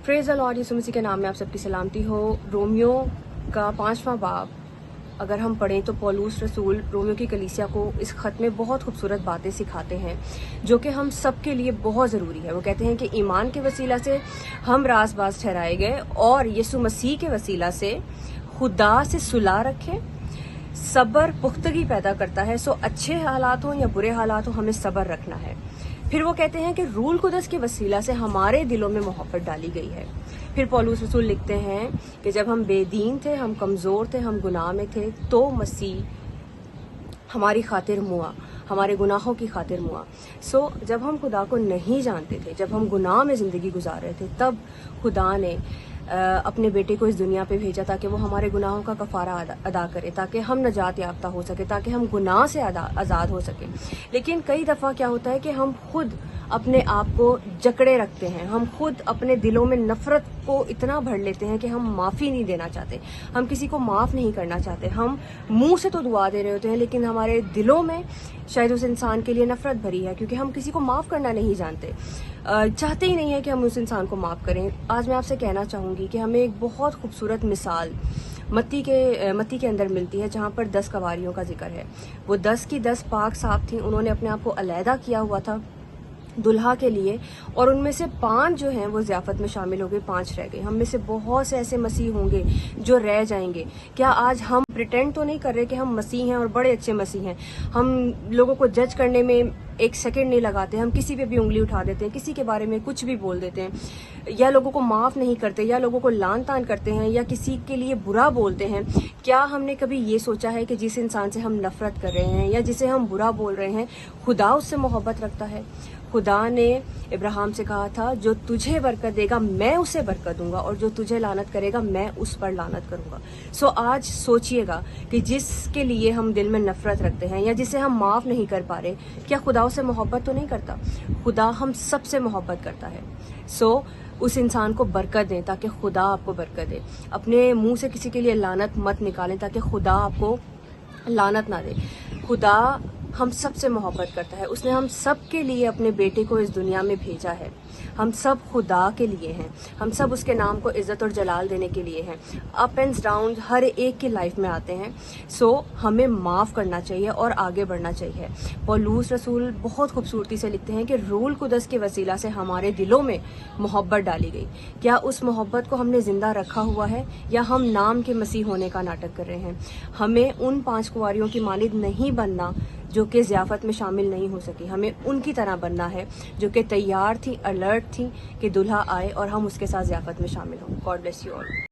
Praise the Lord, यीशु मसीह के नाम में आप सबकी सलामती हो। रोमियो का 5वां बाब अगर हम पढ़ें तो पौलुस रसूल रोमियो की कलीसिया को इस खत में बहुत खूबसूरत बातें सिखाते हैं जो कि हम सब के लिए बहुत ज़रूरी है। वो कहते हैं कि ईमान के वसीला से हम राज़बाज़ ठहराए गए और यीशु मसीह के वसीला से खुदा से सुलह रखें। सब्र पुख्तगी पैदा करता है, सो अच्छे हालात हों या बुरे हालात हों हमें सब्र रखना है। फिर वो कहते हैं कि रूल कुदस के वसीला से हमारे दिलों में मोहब्बत डाली गई है। फिर पौलुस रसूल लिखते हैं कि जब हम बेदीन थे, हम कमज़ोर थे, हम गुनाह में थे, तो मसीह हमारी खातिर मुआ, हमारे गुनाहों की खातिर मुआ। सो जब हम खुदा को नहीं जानते थे, जब हम गुनाह में ज़िंदगी गुजार रहे थे, तब खुदा ने अपने बेटे को इस दुनिया पे भेजा ताकि वो हमारे गुनाहों का कफ़ारा अदा करे, ताकि हम नजात याफ्ता हो सके, ताकि हम गुनाह से आज़ाद हो सके। लेकिन कई दफ़ा क्या होता है कि हम खुद अपने आप को जकड़े रखते हैं, हम खुद अपने दिलों में नफ़रत को इतना भर लेते हैं कि हम माफ़ी नहीं देना चाहते, हम किसी को माफ़ नहीं करना चाहते। हम मुंह से तो दुआ दे रहे होते हैं लेकिन हमारे दिलों में शायद उस इंसान के लिए नफ़रत भरी है, क्योंकि हम किसी को माफ़ करना नहीं जानते, चाहते ही नहीं है कि हम उस इंसान को माफ़ करें। आज मैं आपसे कहना चाहूँगी कि हमें एक बहुत खूबसूरत मिसाल मत्ती के अंदर मिलती है, जहाँ पर 10 कवारियों का जिक्र है। वो 10 की 10 पाक साफ थी, उन्होंने अपने आप को अलहदा किया हुआ था दुल्हा के लिए, और उनमें से 5 जो हैं वो ज़ियाफ़त में शामिल हो गए, 5 रह गए। हम में से बहुत से ऐसे मसीह होंगे जो रह जाएंगे। क्या आज हम प्रिटेंड तो नहीं कर रहे कि हम मसीह हैं और बड़े अच्छे मसीह हैं? हम लोगों को जज करने में एक सेकंड नहीं लगाते, हम किसी पे भी उंगली उठा देते हैं, किसी के बारे में कुछ भी बोल देते हैं, या लोगों को माफ़ नहीं करते, या लोगों को लान तान करते हैं, या किसी के लिए बुरा बोलते हैं। क्या हमने कभी ये सोचा है कि जिस इंसान से हम नफ़रत कर रहे हैं या जिसे हम बुरा बोल रहे हैं, खुदा उससे मोहब्बत रखता है? खुदा ने इब्राहिम से कहा था, जो तुझे बरकत देगा मैं उसे बरकत दूंगा, और जो तुझे लानत करेगा मैं उस पर लानत करूंगा। सो आज सोचिएगा कि जिसके लिए हम दिल में नफरत रखते हैं या जिसे हम माफ़ नहीं कर पा रहे, क्या खुदा उससे मोहब्बत तो नहीं करता? खुदा हम सब से मोहब्बत करता है। सो उस इंसान को बरकत दें ताकि खुदा आपको बरकत दे। अपने मुंह से किसी के लिए लानत मत निकालें ताकि खुदा आपको लानत ना दे। खुदा हम सब से मोहब्बत करता है, उसने हम सब के लिए अपने बेटे को इस दुनिया में भेजा है। हम सब खुदा के लिए हैं, हम सब उसके नाम को इज़्ज़त और जलाल देने के लिए हैं। अप एंड डाउन हर एक की लाइफ में आते हैं। सो हमें माफ़ करना चाहिए और आगे बढ़ना चाहिए। पौलुस रसूल बहुत खूबसूरती से लिखते हैं कि रूल कुदस के वसीला से हमारे दिलों में मोहब्बत डाली गई। क्या उस मोहब्बत को हमने ज़िंदा रखा हुआ है या हम नाम के मसीह होने का नाटक कर रहे हैं? हमें उन 5 कुंवारियों की मानिद नहीं बनना जो कि ज़ियाफ़त में शामिल नहीं हो सकी। हमें उनकी तरह बनना है जो कि तैयार थी, अलर्ट थी कि दुल्हा आए और हम उसके साथ ज़ियाफ़त में शामिल हों। God bless you all.